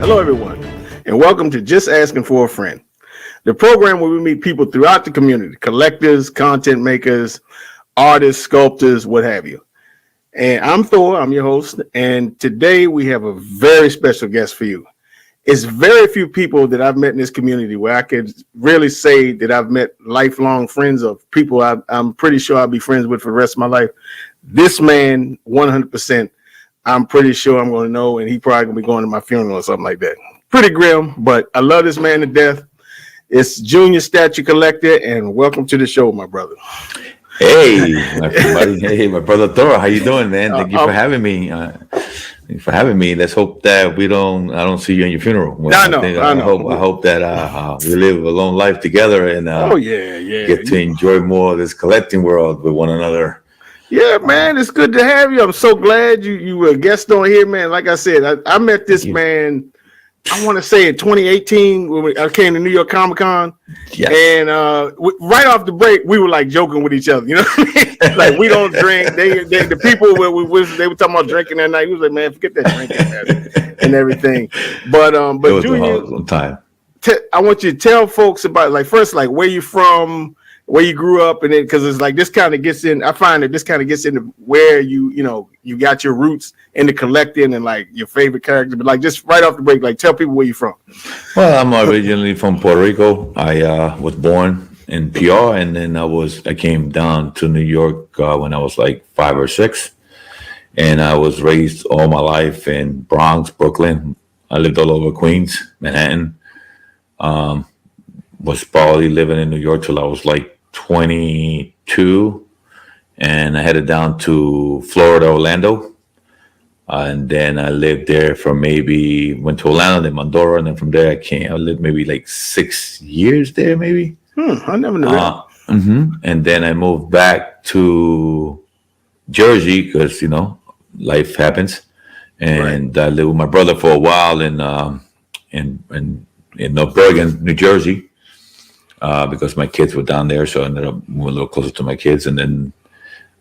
Hello, everyone, and welcome to Just Asking for a Friend, the program where we meet people throughout the community, collectors, content makers, artists, sculptors, what have you. And I'm Thor, I'm your host, and today we have a very special guest for you. It's very few people that I've met in this community where I could really say that I've met lifelong friends of people I'm pretty sure I'll be friends with for the rest of my life. This man, 100%, I'm pretty sure I'm going to know, and he probably going to be going to my funeral or something like that. Pretty grim, but I love this man to death. It's Junior Statue Collector, and welcome to the show, my brother. Hey, everybody. Hey, my brother Thor. How you doing, man? Thank you for having me. Let's hope that I don't see you in your funeral. I know. I hope that we live a long life together and get to enjoy more of this collecting world with one another. Yeah, man, it's good to have you. I'm so glad you were a guest on here, man. Like I said, I met this man, I want to say in 2018 when I came to New York Comic Con. Yes. And right off the break, we were like joking with each other, you know what I mean? Like, we don't drink. The people they were talking about drinking that night. He was like, man, forget that drinking, man, and everything. But Junior, time. I want you to tell folks about, like, first, like, where you from, where you grew up, and then because it's like this kind of gets in. I find that this kind of gets into where you got your roots in the collecting and like your favorite character. But like just right off the break, like tell people where you're from. Well, I'm originally from Puerto Rico. I was born in PR, and then I came down to New York when I was like 5 or 6, and I was raised all my life in Bronx, Brooklyn. I lived all over Queens, Manhattan. Was probably living in New York till I was like 22, and I headed down to Florida, Orlando, and then I lived there for went to Orlando, then Mandora, and then from there I lived maybe like 6 years there, maybe. I never knew that. And then I moved back to Jersey because life happens, and I lived with my brother for a while in North Bergen, New Jersey. Because my kids were down there, so I ended up moving a little closer to my kids. And then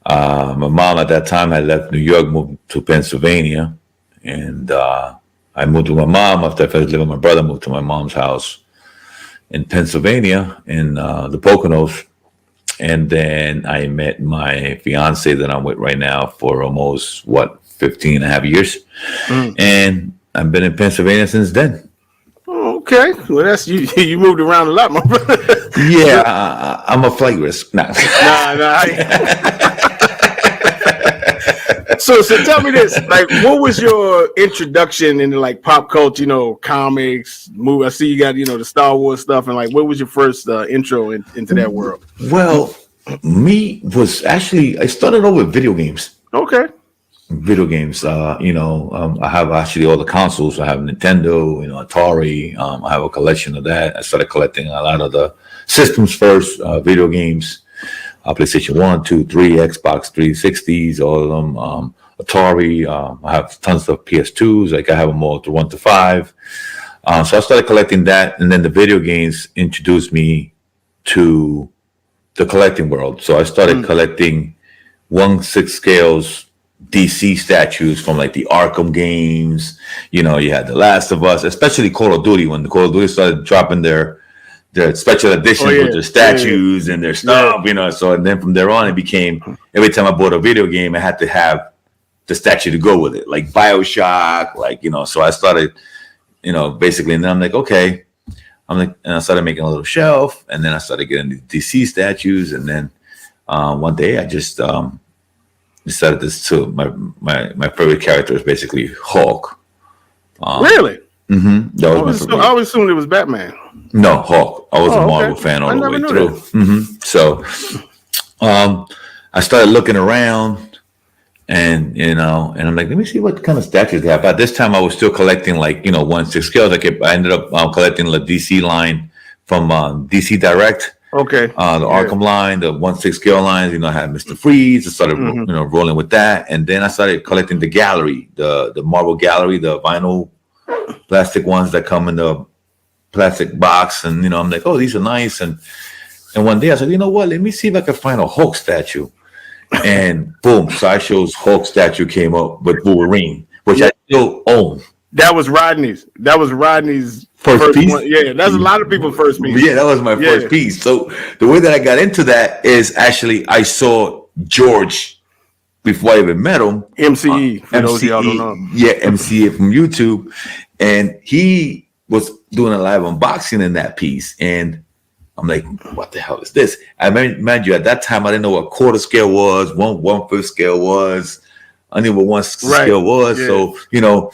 my mom at that time had left New York, moved to Pennsylvania, and I moved with my mom after I finished living with my brother. Moved to my mom's house in Pennsylvania in the Poconos, and then I met my fiance that I'm with right now for almost 15 and a half years, and I've been in Pennsylvania since then. Okay, well that's you. You moved around a lot, my brother. Yeah, I'm a flight risk. Nah. So tell me this: like, what was your introduction into like pop culture? Comics, movie. I see you got the Star Wars stuff, and like, what was your first intro into that world? Well, I started off with video games. Okay. Video games, I have actually all the consoles. I have Nintendo, Atari. I have a collection of that. I started collecting a lot of the systems first, video games, PlayStation 1, 2, 3, Xbox 360s, all of them, Atari. I have tons of PS2s. Like I have them all to 1 to 5. So I started collecting that, and then the video games introduced me to the collecting world. So I started collecting 1/6 scales DC statues from like the Arkham games. You had The Last of Us, especially Call of Duty. When the Call of Duty started dropping their special editions with their statues and their stuff, So and then from there on, it became every time I bought a video game, I had to have the statue to go with it, like BioShock, So I started, basically, and then I'm like, okay, and I started making a little shelf, and then I started getting the DC statues, and then one day I just decided this too. My favorite character is basically Hulk. Really? Mm-hmm. I always assumed it was Batman. No, Hulk. I was a Marvel fan all the way through. Mm-hmm. So, I started looking around, and and I'm like, let me see what kind of statues they have. But this time, I was still collecting 1/6 scales. I ended up collecting the DC line from DC Direct. Okay. The Arkham line, the 1/6 scale lines, I had Mr. Freeze. I started, rolling with that. And then I started collecting the gallery, the Marvel gallery, the vinyl plastic ones that come in the plastic box. And, I'm like, oh, these are nice. And one day I said, you know what? Let me see if I can find a Hulk statue. And boom, Sideshow's Hulk statue came up with Wolverine, which I still own. That was Rodney's. That was Rodney's first piece. one. Yeah, that's a lot of people's first piece. Yeah, that was my first piece. So the way that I got into that is actually I saw George before I even met him. MCE, for those of y'all don't know. Yeah, MCE from YouTube. And he was doing a live unboxing in that piece. And I'm like, what the hell is this? I mind you, at that time, I didn't know what quarter scale was, 1/5 scale was. I knew what 1 scale was. Yeah. So, you know,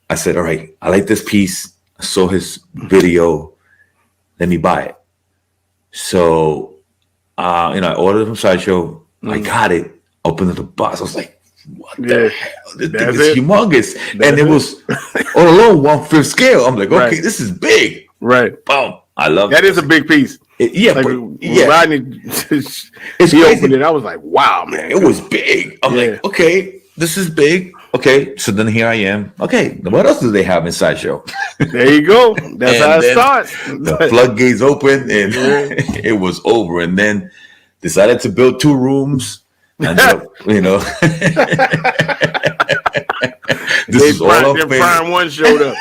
I said, all right, I like this piece. I saw his video. Let me buy it. So, you know, I ordered it from Sideshow. I got it. Opened up the box. I was like, what the hell? This thing is humongous. And it was all alone 1/5 scale. I'm like, okay, this is big. Right. Boom. I love that. Is a big piece. Rodney, he opened it. I was like, wow, man. It was big. I'm like, okay, this is big. Okay, so then here I am. Okay, what else do they have in Sideshow? There you go. That's how it starts. The floodgates open, and it was over. And then decided to build 2 rooms. And, you know, this is all I'm Prime 1 showed up.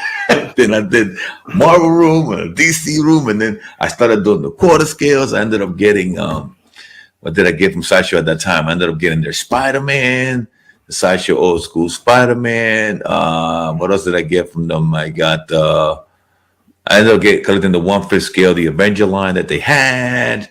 Then I did Marvel room and a DC room, and then I started doing the quarter scales. I ended up getting what did I get from Sideshow at that time? I ended up getting their Spider-Man, the Sideshow old school Spider-Man. What else did I get from them? I got I ended up collecting the 1/5 scale, the Avenger line that they had.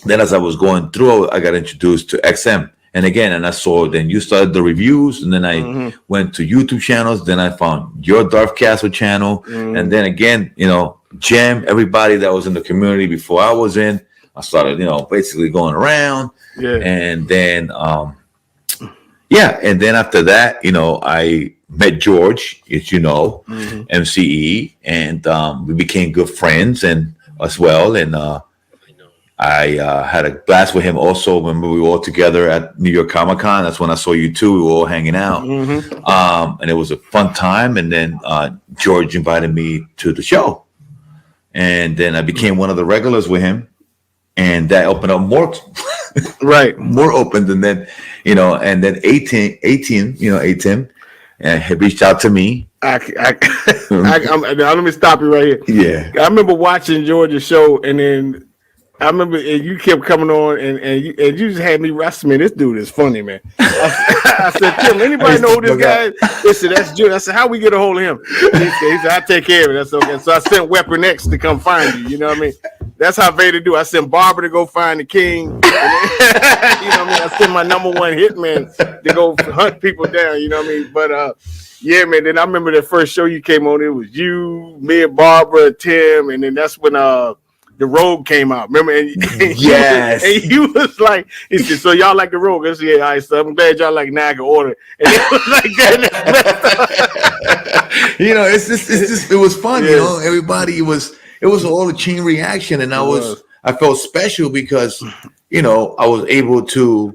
Then as I was going through, I got introduced to XM. And again, and I saw, then you started the reviews, and then I went to YouTube channels. Then I found your Darth Castle channel. And then again, you know, Gem, everybody that was in the community before I was in, I started, you know, basically going around. Yeah. And then, and then after that, you know, I met George, as you know, MCE, and we became good friends and as well. And, I had a blast with him also when we were all together at New York Comic Con. That's when I saw you too. We were all hanging out. And it was a fun time. And then George invited me to the show. And then I became one of the regulars with him. And that opened up more, more open. And then, you know, and then 18, you know, 18, and he reached out to me. Let me stop you right here. Yeah. I remember watching George's show, and then I remember you kept coming on, and you just had me wrestling. Man, this dude is funny, man. I said, Tim, anybody know who this guy is? They said, that's George. I said, how we get a hold of him? He said, I take care of it. That's okay. So I sent Weapon X to come find you. You know what I mean? That's how Vader do. I sent Barbara to go find the king. You know what I mean? I sent my number 1 hitman to go hunt people down. You know what I mean? But yeah, man. Then I remember the first show you came on. It was you, me, and Barbara, Tim, and then that's when the Rogue came out. Remember? And yes. You was like, he said, so y'all like the Rogue? I said, yeah, all right, so I'm glad y'all like now I can order. And it was like that. You know, it's just it was fun. You know, everybody it was all a chain reaction, and I felt special because, you know, I was able to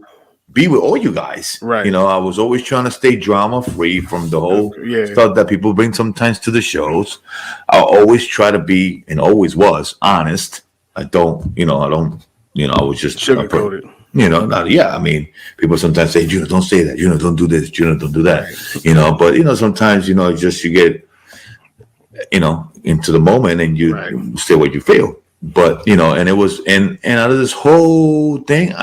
be with all you guys. Right. You know, I was always trying to stay drama free from the whole stuff that people bring sometimes to the shows. I always try to be, and always was, honest. I was just sugar-coated. You know, I mean, people sometimes say, Juno, don't say that. Juno, don't do this. Juno, don't do that. Right. You know, but, you know, sometimes, you know, just you get, you know, into the moment and you say what you feel. But, you know, and it was, and out of this whole thing,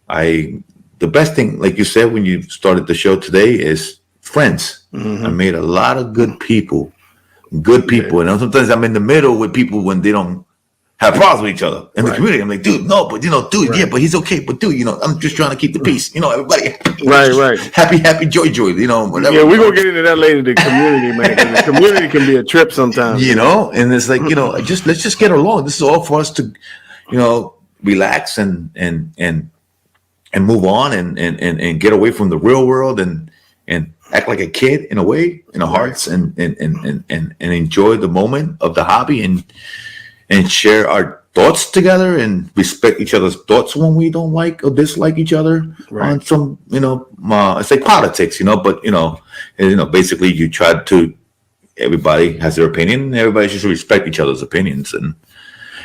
the best thing, like you said, when you started the show today, is friends. I made a lot of good people. And sometimes I'm in the middle with people when they don't have problems with each other in the community. I'm like, dude, no, but, you know, dude, yeah, but he's okay. But, dude, you know, I'm just trying to keep the peace. You know, everybody. Happy, joy, you know, whatever. Yeah, we're going to get into that later, the community, man. The community can be a trip sometimes. You know, and it's like, you know, let's just get along. This is all for us to, you know, relax and move on and get away from the real world and act like a kid in a way, in our hearts, and enjoy the moment of the hobby and share our thoughts together and respect each other's thoughts when we don't like or dislike each other on some, you know, it's like politics, you know, but you know, basically you try to, everybody has their opinion and everybody should respect each other's opinions. And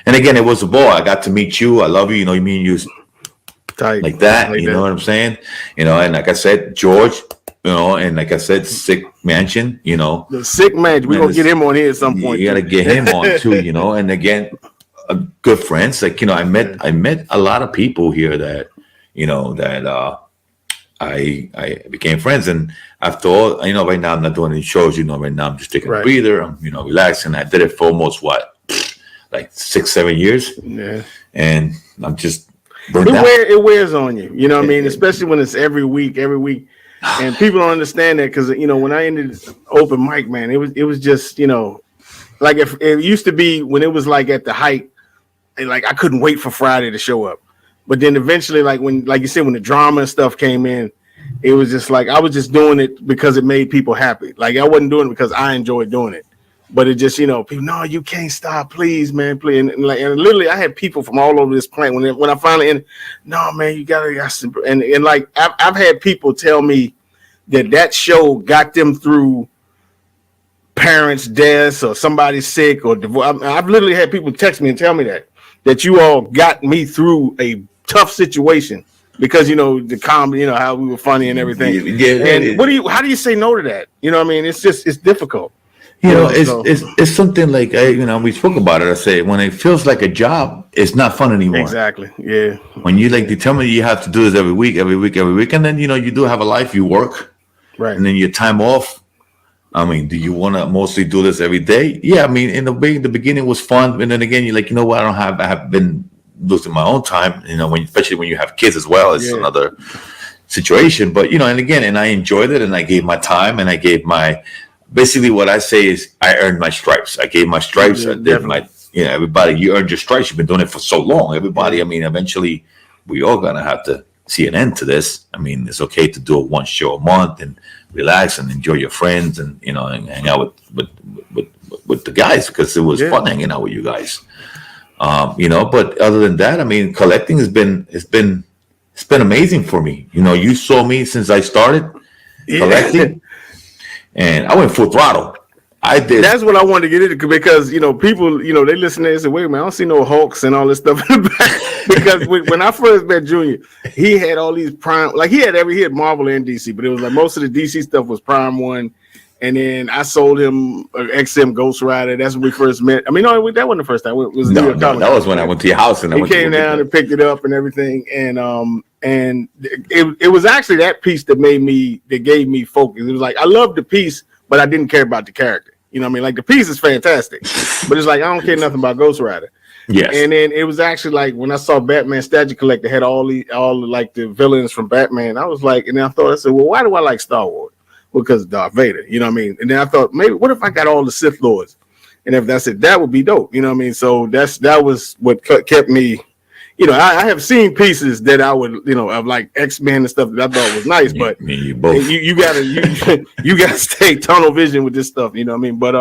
again, it was a ball. I got to meet you. I love you. You know, me and you tight like that. You know what I'm saying? You know, and like I said, George, you know, and like I said, Sick Mansion, you know. The Sick Mansion. We're going to get him on here at some point. You got to get him on too, you know. And again, good friends. Like, you know, I met a lot of people here that, you know, that I became friends. And after all, you know, right now I'm not doing any shows, you know, right now I'm just taking a breather. I'm, you know, relaxing. I did it for almost like 6-7 years. Yeah. And I'm just it wears on you. You know what I mean? Especially when it's every week. And people don't understand that because, you know, when I ended open mic, man, it was just, you know, like if it used to be when it was like at the height, and like I couldn't wait for Friday to show up. But then eventually, like you said, when the drama and stuff came in, it was just like I was just doing it because it made people happy. Like I wasn't doing it because I enjoyed doing it. But it just, you know, people, no, you can't stop, please, man, please. And literally, I had people from all over this planet when I finally ended. No, man, you gotta and like I've had people tell me that show got them through parents' deaths or somebody sick or divorce. I've literally had people text me and tell me that you all got me through a tough situation because, you know, the comedy, you know, how we were funny and everything. Yeah, and how do you say no to that? You know what I mean? It's difficult. You know, it's something like, you know, we spoke about it. I say when it feels like a job, it's not fun anymore. Exactly. Yeah. When you like determine you have to do this every week, and then, you know, you do have a life, you work, right? And then your time off. I mean, do you want to mostly do this every day? Yeah. I mean, in the beginning was fun, and then again, you're like, you know what? I have been losing my own time. You know, especially when you have kids as well, it's another situation. But you know, and I enjoyed it, and I gave my time, and I gave my. Basically, what I say is I earned my stripes. I gave my stripes. I did my, you know, everybody, you earned your stripes. You've been doing it for so long. Everybody, I mean, eventually we all going to have to see an end to this. I mean, it's okay to do one show a month and relax and enjoy your friends and, you know, and hang out with the guys because it was fun hanging out with you guys. You know, but other than that, I mean, collecting it's been amazing for me. You know, you saw me since I started collecting. And I went full throttle. I did. That's what I wanted to get into because, you know, people, you know, they listen to this and wait a minute, I don't see no Hulks and all this stuff in the back. Because when I first met Junior, he had all these Prime, like he had Marvel and DC, but it was like most of the DC stuff was Prime 1. And then I sold him XM Ghost Rider. That's when we first met. I mean, no, that wasn't the first time. It was that was when I went to your house and he came down and picked it up and everything. And it was actually that piece that gave me focus. It was like I loved the piece, but I didn't care about the character. You know what I mean? Like the piece is fantastic, but it's like I don't care nothing about Ghost Rider. Yes. And then it was actually like when I saw Batman Statue Collector had all like the villains from Batman. I was like, and then I said, well, why do I like Star Wars? Well, because of Darth Vader. You know what I mean? And then I thought, maybe what if I got all the Sith Lords? And if that's it, that would be dope. You know what I mean? So that was what kept me. You know, I have seen pieces that I would, you know, of like X-Men and stuff that I thought was nice, but you gotta stay tunnel vision with this stuff. You know what I mean? But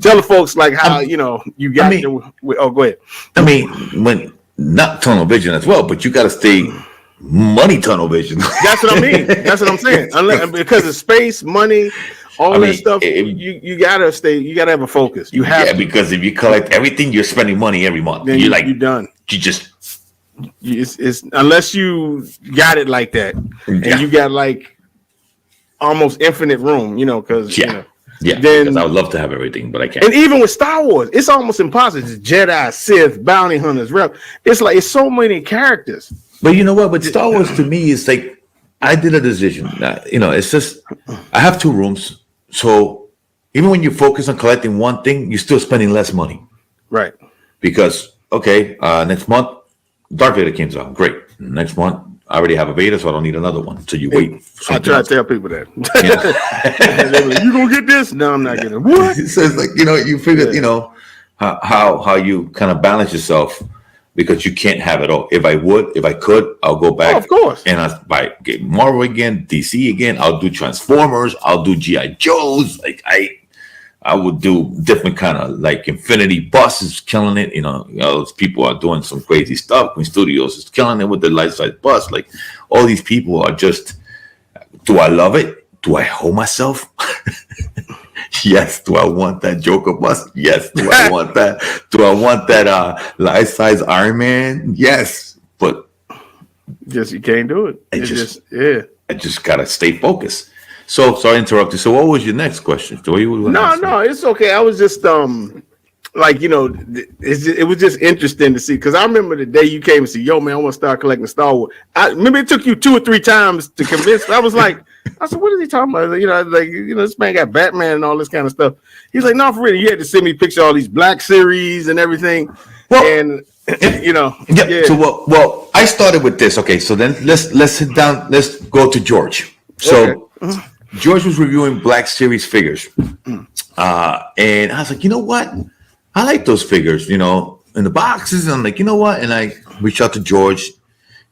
tell the folks like how you know you got. Go ahead. I mean, when not tunnel vision as well, but you got to stay money tunnel vision. That's what I mean. That's what I'm saying. Because of space, money. That stuff, you gotta stay. You gotta have a focus. You have because if you collect everything, you're spending money every month. Then you're done. You just. It's unless you got it like that, and you got like almost infinite room, you know, because then because I would love to have everything, but I can't. And even with Star Wars, it's almost impossible. It's Jedi, Sith, bounty hunters, it's like it's so many characters. But you know what? But Star Wars to me is like I did a decision. You know, it's just I have 2 rooms, so even when you focus on collecting one thing, you're still spending less money, right? Because next month. Darth Vader came out. Great. Next month, I already have a Vader, so I don't need another one. So you wait. I try to tell people that. Like, you gonna get this? No, I'm not getting it. What? So it's like, you know, you figure, you know, how you kind of balance yourself because you can't have it all. If I could, I'll go back. Oh, of course. And I'll buy Marvel again, DC again. I'll do Transformers. I'll do G.I. Joes. Like I would do different kind of like Infinity Bus is killing it. You know, those people are doing some crazy stuff. Queen Studios is killing it with the life-size bus. Like all these people are just, do I love it? Do I hold myself? Yes. Do I want that Joker bus? Yes. Do I want that? Do I want that life-size Iron Man? Yes. But you can't do it. I just got to stay focused. So sorry to interrupt you. So what was your next question? So No, it's okay. I was just like, it was just interesting to see, because I remember the day you came and said, "Yo, man, I want to start collecting Star Wars." I remember it took you 2 or 3 times to convince me. I said, "What is he talking about?" This man got Batman and all this kind of stuff. He's like, "No, for real." You had to send me pictures of all these Black series and everything. Well, and yeah. So well, I started with this. Okay, so then let's sit down. Let's go to George. So George was reviewing Black series figures, and I was like, you know what? I like those figures, in the boxes. And I'm like, you know what? And I reached out to George,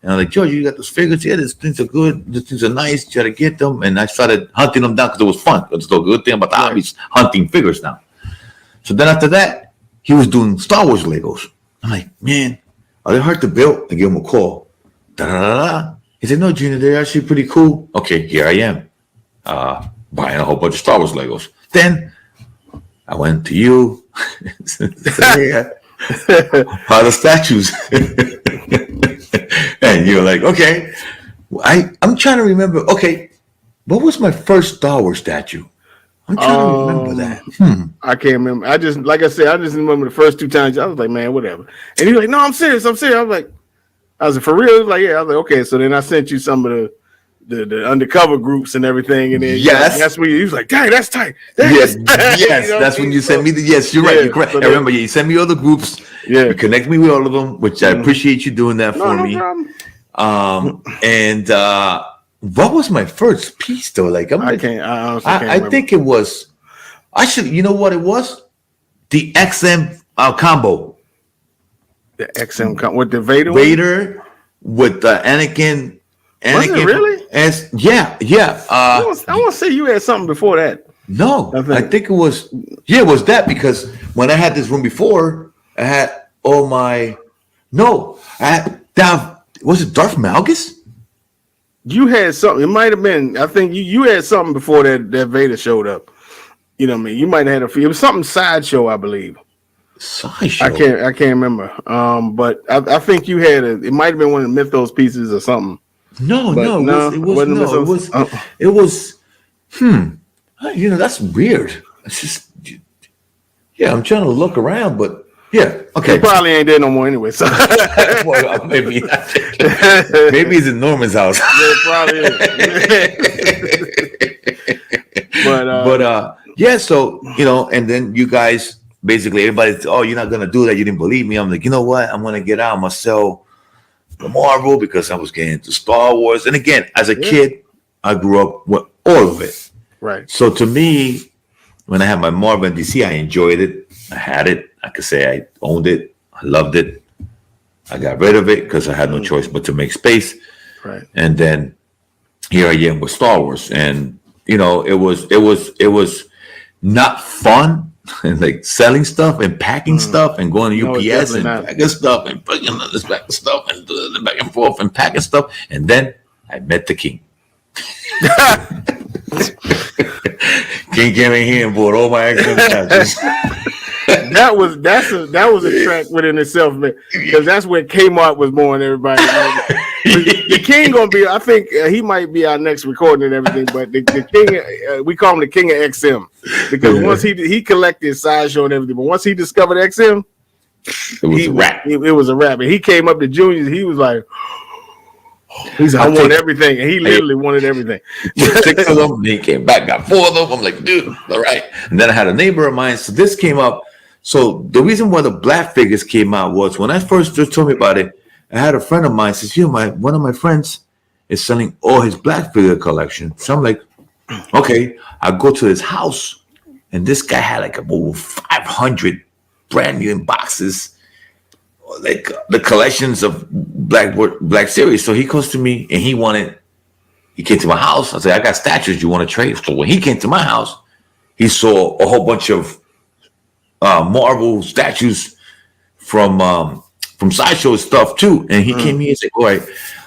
and I'm like, "George, you got those figures? Yeah, these things are good. These things are nice. You got to get them." And I started hunting them down because it was fun. That's the good thing about the hobby is hunting figures down. So then after that, he was doing Star Wars Legos. I'm like, "Man, are they hard to build?" I gave him a call. He said, "No, Junior, they're actually pretty cool." Okay, here I am, buying a whole bunch of Star Wars Legos. Then I went to you. How the statues. And you're like, "Okay." I'm trying to remember. Okay, what was my first Star Wars statue? I'm trying to remember that. I can't remember. I just remember the first 2 times. I was like, "Man, whatever." And he was like, "No, I'm serious. I was like, "For real?" He was like, "Yeah." I was like, "Okay." So then I sent you some of the undercover groups and everything, and then that's when he was like, "Dang, that's tight." Yes, that's when you sent me the. Yes, you're right. You're correct. So I remember you sent me all the groups. Yeah, you connect me with all of them, which I appreciate you doing that for me. Problem. And what was my first piece though? Like, I think it was. Actually, you know what it was? The XM combo. The XM with the Vader with the Anakin. Was it really? Yeah. I want to say you had something before that. No, I think it was. Yeah, it was that, because when I had this room before, I had all my. No, I had down. Was it Darth Malgus? You had something. It might have been. I think you had something before that Vader showed up. You know what I mean? You might have had a few. It was something sideshow, I believe. Sideshow. I can't remember. But I think you had it might have been one of the Mythos pieces or something. No, it was. That's weird. It's just, I'm trying to look around, but yeah, okay. He probably ain't there no more anyway. So well, maybe he's in Norman's house. Yeah, probably is. But so and then you guys basically everybody's, "Oh, you're not gonna do that. You didn't believe me." I'm like, you know what? I'm gonna get out. I'm gonna sell the Marvel, because I was getting into Star Wars. And again, as a kid, I grew up with all of it. Right. So to me, when I had my Marvel and DC, I enjoyed it. I had it. I could say I owned it. I loved it. I got rid of it because I had no choice but to make space. Right. And then here I am with Star Wars. And it was not fun. And like selling stuff and packing stuff and going to UPS and packing stuff and putting this back and stuff and the back and forth and packing stuff. And then I met the king. King came in here and bought all my accent statues. That was a track within itself, man. Because that's where Kmart was born. Everybody, the king gonna be. I think he might be our next recording and everything. But the king, we call him the king of XM, because once he collected Sideshow and everything, but once he discovered XM, it was a wrap. It was a wrap, and he came up to juniors. He was like, "I want everything," and he literally wanted everything. 6 of them. He came back, got 4 of them. I'm like, dude, all right. And then I had a neighbor of mine. So this came up. So the reason why the black figures came out was when I first just told me about it, I had a friend of mine says, one of my friends is selling all his black figure collection. So I'm like, okay, I go to his house, and this guy had like over 500 brand new boxes, like the collections of black series. So he goes to me and he came to my house. I said, I got statues you want to trade. So when he came to my house, he saw a whole bunch of Marvel statues from Sideshow stuff too, and he came here and said, "All right,"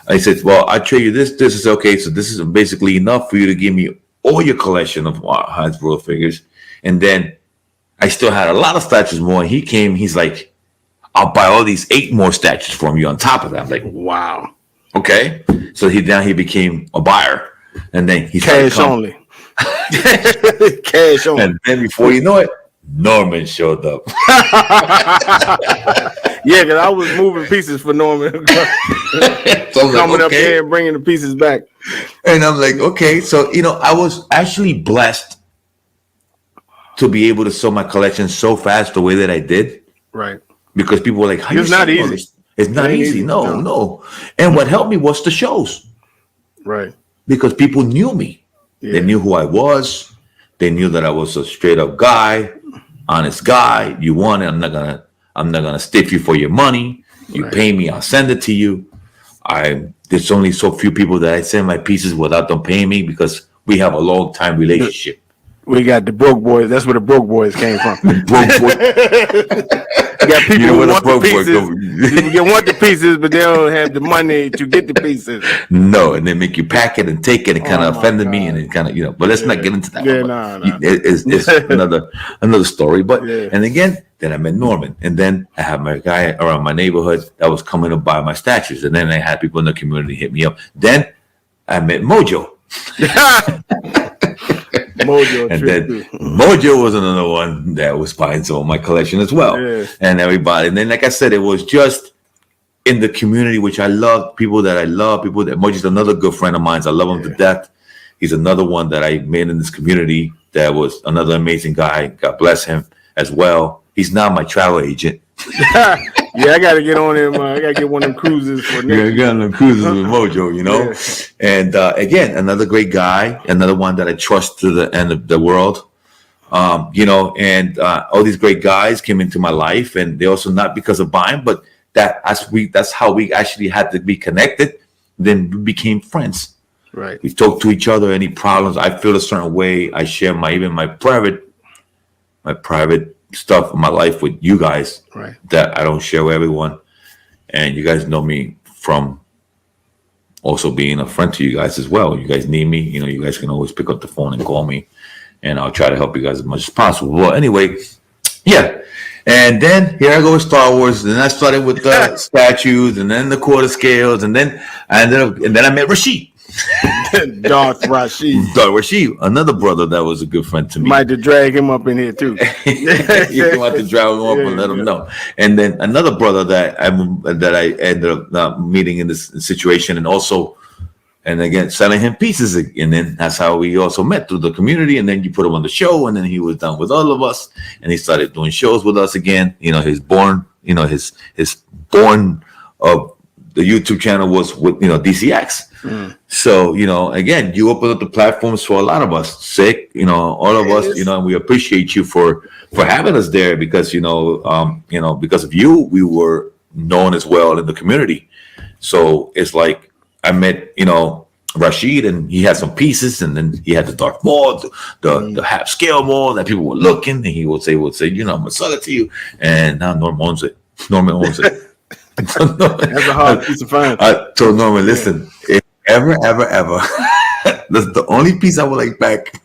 I said, "Well, I trade you this. This is okay. So this is basically enough for you to give me all your collection of Hasbro figures." And then I still had a lot of statues more. And he came. He's like, "I'll buy all these 8 more statues from you on top of that." I'm like, "Wow, okay." So he became a buyer, and then he cash only. Cash on. And then before you know it, Norman showed up. Yeah, because I was moving pieces for Norman. So Coming up here and bringing the pieces back. And I'm like, okay. So, I was actually blessed to be able to sell my collection so fast the way that I did. Right. Because people were like, how it's not easy. It's not easy. No. And what helped me was the shows. Right. Because people knew me. Yeah. They knew who I was. They knew that I was a straight up guy, honest guy. You want it, I'm not gonna stiff you for your money. You pay me, I'll send it to you. There's only so few people that I send my pieces without them paying me because we have a long time relationship. We got the broke boys. That's where the broke boys came from. You got people who want the pieces. People want the pieces, but they don't have the money to get the pieces. No, and they make you pack it and take it. It kind of offended me, and it kind of, but let's not get into that. Yeah, no. It's another story. But and again, then I met Norman, and then I had my guy around my neighborhood that was coming to buy my statues, and then I had people in the community hit me up. Then I met Mojo. Mojo, and then Mojo was another one that was buying some of my collection as well, and everybody. And then, like I said, it was just in the community, which I love. People that Mojo's another good friend of mine. I love him to death. He's another one that I made in this community that was another amazing guy. God bless him as well. He's now my travel agent. Yeah, I got to get on him. I got to get one of them cruises for next. Yeah, I got them cruises with Mojo, And again, another great guy, another one that I trust to the end of the world. And all these great guys came into my life, and they also not because of buying, but that's how we actually had to be connected. Then we became friends. Right. We talk to each other. Any problems, I feel a certain way. I share my private stuff in my life with you guys that I don't share with everyone. And you guys know me from also being a friend to you guys as well. You guys need me, you guys can always pick up the phone and call me, and I'll try to help you guys as much as possible. Well, anyway, yeah. And then here I go with Star Wars. Then I started with the statues, and then the quarter scales, and then I met Rashid. Darth Rashid, another brother that was a good friend to me. Might have drag him up in here too. You want to drag him up and let him know. And then another brother that I ended up meeting in this situation, and again selling him pieces. And then that's how we also met through the community. And then you put him on the show, and then he was down with all of us, and he started doing shows with us again. His born of the YouTube channel was with DCX. So again, you open up the platforms for a lot of us, Sick, all of us, and we appreciate you for having us there because because of you, we were known as well in the community. So it's like I met Rashid, and he had some pieces, and then he had the Dark Maul, the half scale Maul that people were looking, and he would say, I'm gonna sell it to you, and now Norman owns it. That's a hard piece of fun. I told Norman, listen, if ever, that's the only piece I would like back.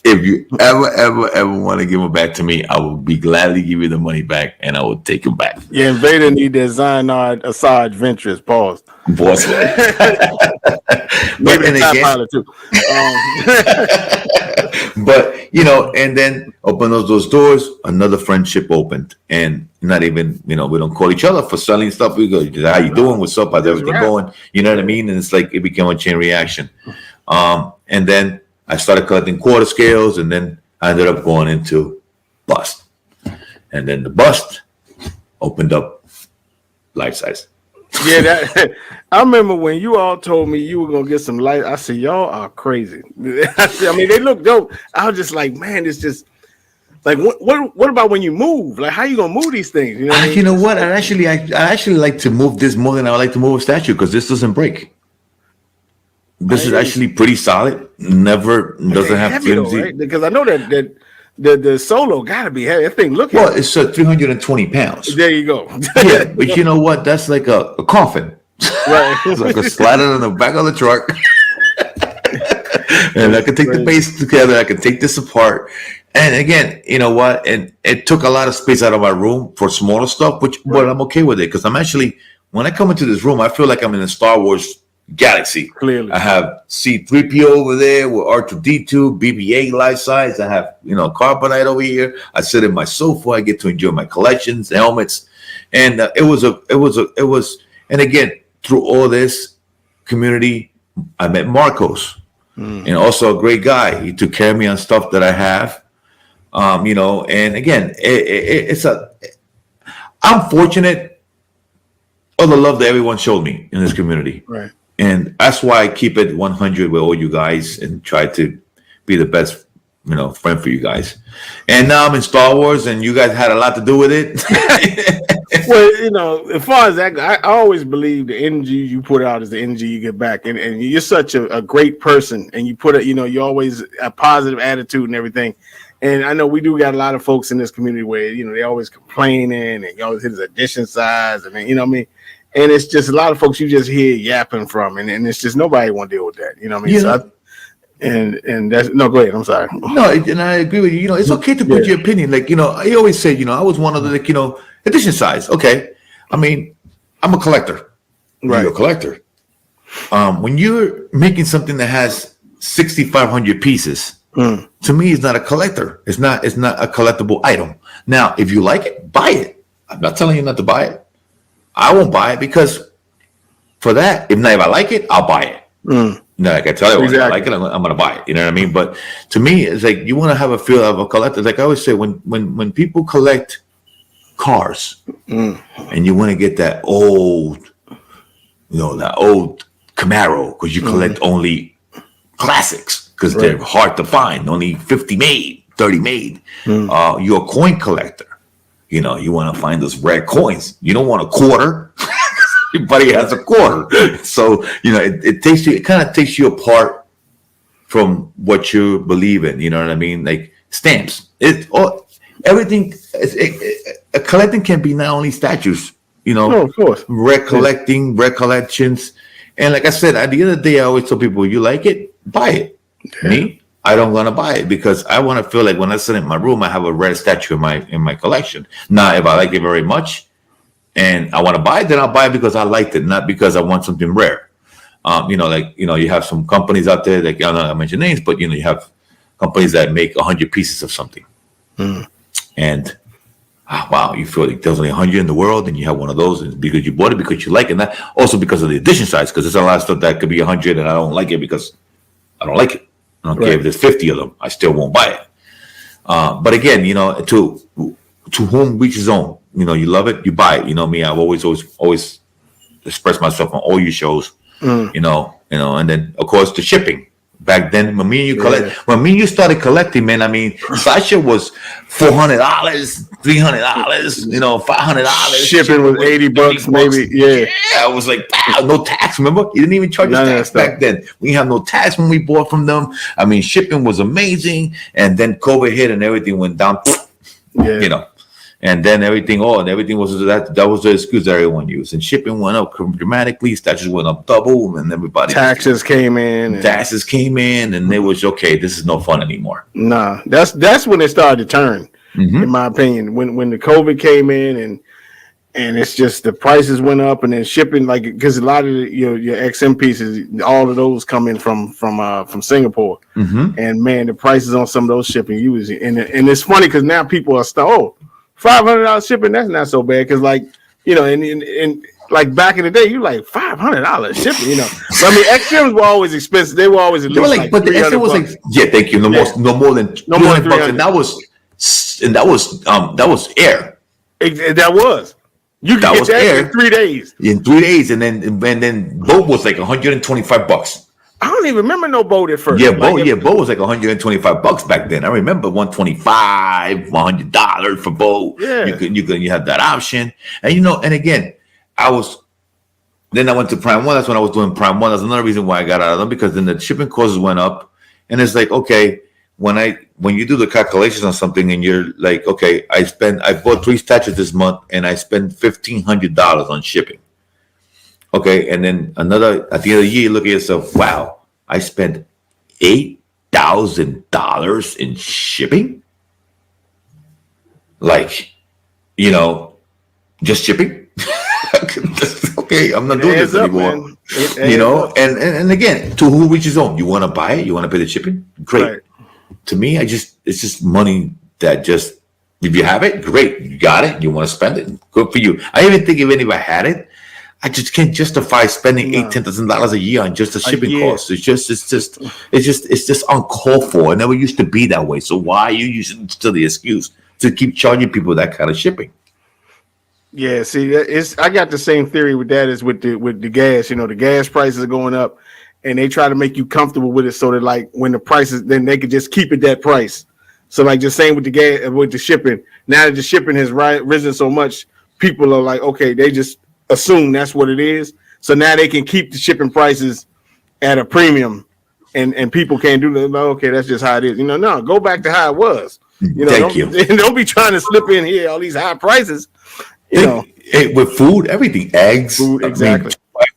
If you ever want to give them back to me, I will be gladly give you the money back, and I will take them back. Yeah, and Vader need that Xionard Asajj Ventress. Pause. Boss. Maybe the top pilot too. But and then open those doors, another friendship opened, and not even we don't call each other for selling stuff. We go, how you doing? What's up? How's everything going? You know what I mean? And it's like it became a chain reaction. And then I started collecting quarter scales, and then I ended up going into bust, and then the bust opened up life size. Yeah, I remember when you all told me you were gonna get some light. I said, y'all are crazy. I mean, they look dope. I was just like, man, it's just like what about when you move? Like, how you gonna move these things? You know what? I actually like to move this more than I would like to move a statue because this doesn't break. This is actually pretty solid. Never doesn't have flimsy. Right? Because I know that the solo gotta be heavy. That thing look well, it's 320 pounds. There you go. Yeah, but you know what? That's like a coffin. Right. It's like a slider in the back of the truck. And I can take the base together. I can take this apart. And again, you know what? And it took a lot of space out of my room for smaller stuff, but I'm okay with it because I'm actually, when I come into this room, I feel like I'm in a Star Wars Galaxy. Clearly. I have C-3PO over there with R2-D2, BB-8 life size. I have, Carbonite over here. I sit in my sofa. I get to enjoy my collections, helmets. And and again, through all this community, I met Marcos, and also a great guy. He took care of me on stuff that I have, and again, I'm fortunate of the love that everyone showed me in this community. Right. And that's why I keep it 100 with all you guys and try to be the best, friend for you guys. And now I'm in Star Wars, and you guys had a lot to do with it. Well, as far as that, I always believe the energy you put out is the energy you get back. And you're such a great person, and you put it, you always a positive attitude and everything. And I know we do got a lot of folks in this community where, they always complaining and you always hit his edition size, and then, what I mean? And it's just a lot of folks you just hear yapping from, and it's just nobody want to deal with that. You know what I mean? So and that's no. Go ahead. I'm sorry. No, and I agree with you. It's okay to put your opinion. Like I always say, I was one of the edition size. Okay, I mean, I'm a collector. Right. You're a collector. When you're making something that has 6,500 pieces, to me, it's not a collector. It's not a collectible item. Now, if you like it, buy it. I'm not telling you not to buy it. I won't buy it because for that, if I like it, I'll buy it. No, I can tell you, exactly. If I like it, I'm going to buy it. You know what I mean? But to me, it's like you want to have a feel of a collector. Like I always say, when people collect cars and you want to get that old, that old Camaro because you collect only classics because they're hard to find, only 50 made, 30 made. You're a coin collector. You want to find those rare coins. You don't want a quarter. Everybody has a quarter. So, it kind of takes you apart from what you believe in. You know what I mean? Like stamps. Everything. Collecting can be not only statues, of course. recollections. And like I said, at the end of the day, I always tell people, you like it, buy it. Yeah. Me? I don't want to buy it because I want to feel like when I sit in my room, I have a rare statue in my collection. Now, if I like it very much and I want to buy it, then I'll buy it because I liked it, not because I want something rare. You have some companies out there that I'm not gonna mention names, but you have companies that make 100 pieces of something, and wow, you feel like there's only 100 in the world, and you have one of those and because you bought it because you like it, and that also because of the edition size, because there's a lot of stuff that could be 100 and I don't like it because I don't like it. I don't care if there's 50 of them. I still won't buy it. But again, to whom reach his own. You love it, you buy it. Me, I've always expressed myself on all your shows. And then of course the shipping. Back then, when me and you started collecting, man, I mean, Sasha was $400, $300, $500. Shipping was $80, maybe. Yeah, I was like, wow, no tax. Remember, you didn't even charge us tax back then. We didn't have no tax when we bought from them. I mean, shipping was amazing, and then COVID hit and everything went down. And then everything was that was the excuse that everyone used. And shipping went up dramatically, statues went up double, and everybody taxes came in, and it was okay. This is no fun anymore. Nah, that's when it started to turn, in my opinion. When the COVID came in and it's just the prices went up, and then shipping, like, because a lot of your XM pieces, all of those come in from Singapore, and man, the prices on some of those shipping and it's funny because now people are $500 shipping, that's not so bad because, like, and like back in the day, you like $500 shipping, But I mean, XMs were always expensive. They were always at least like but the XM was like, thank you, no more than $300, and that was air. That was. You could get that air in 3 days. In 3 days, and then boat was like $125. I don't even remember no boat at first. Yeah, boat was like $125 back then. I remember $125, $100 for boat. Yeah, you had that option, and and again, I went to Prime One. That's when I was doing Prime One. That's another reason why I got out of them, because then the shipping costs went up, and it's like, okay, when you do the calculations on something and you're like, okay, I bought 3 statues this month and I spent $1,500 on shipping. Okay, and then at the end of the year, you look at yourself, wow, I spent $8,000 in shipping? Like, just shipping? okay, I'm not It doing adds this up, anymore. man. It adds You know, up. and again, to who reaches home. You want to buy it? You want to pay the shipping? Great. Right. To me, it's just money that just, if you have it, great. You got it. You want to spend it? Good for you. I even think if anybody had it, I just can't justify spending $8,000-$10,000 a year on just the shipping costs. It's just uncalled for. It never used to be that way. So why are you using still the excuse to keep charging people that kind of shipping? Yeah, see, I got the same theory with that as with the gas. You know, the gas prices are going up, and they try to make you comfortable with it so that like when the prices, then they could just keep it that price. So like just same with the gas, with the shipping. Now that the shipping has risen so much, people are like, okay, they just assume that's what it is. So now they can keep the shipping prices at a premium, and people can't do that. Like, okay, that's just how it is. You know, no, go back to how it was. You know, don't be trying to slip in here all these high prices. You know, with food, everything, eggs, food, exactly.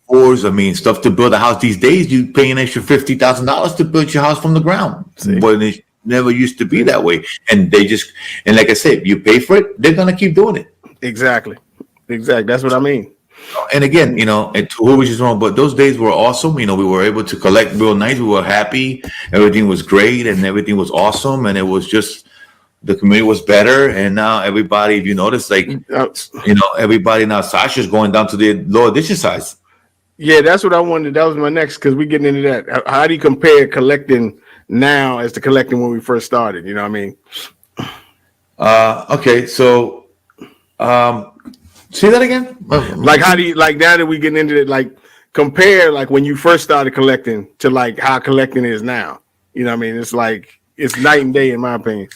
I mean, stuff to build a house these days. You pay an extra $50,000 to build your house from the ground, but it never used to be that way. And and like I said, you pay for it, they're gonna keep doing it. Exactly. That's what I mean. And again, you know, and who was wrong, but those days were awesome. You know, we were able to collect real nice. We were happy. Everything was great, and everything was awesome, and it was just. The community was better, and now everybody, if you notice, like, you know, everybody now, Sasha's going down to the lower edition size. Yeah, that's what I wanted. That was my next, because we're getting into that. How do you compare collecting now as to collecting when we first started? You know what I mean? Okay, so, say that again? Like, how do you, like, now that we get into it, like, compare, like, when you first started collecting to, like, how collecting is now? You know what I mean? It's like, it's night and day, in my opinion.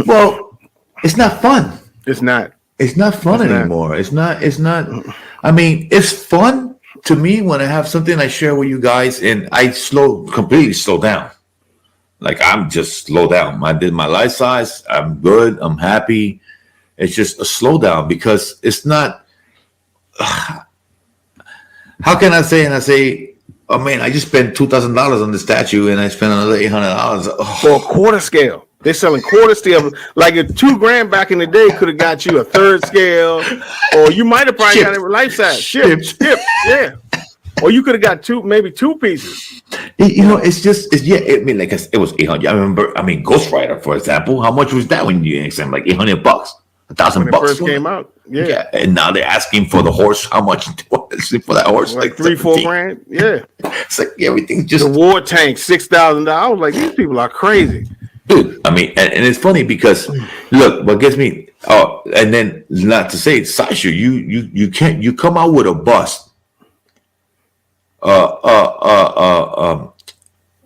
Well, it's not fun. It's not. It's not fun anymore. It's not. I mean, it's fun to me when I have something I share with you guys, and I completely slow down. Like, I'm just slow down. I did my life size. I'm good. I'm happy. It's just a slowdown because it's not. How can I say? Oh man, I just spent $2,000 on the statue, and I spent another $800 for a quarter scale. They're selling quarter scale. Like a $2,000 back in the day could have got you a third scale, or you might have probably got it life size. Shipped, yeah. Or you could have got maybe two pieces. You know, it's I mean, like it was 800. I remember. I mean, Ghost Rider, for example. How much was that when you sent like $800, $1,000 when it first came out? Yeah, and now they're asking for the horse. How much for that horse? Like $3-4 grand. Yeah, it's like everything's just the war tank $6,000. I was like, these people are crazy. Dude, I mean, and it's funny because look, what gets me. Oh, and then not to say, Sasha, you can't. You come out with a bust, a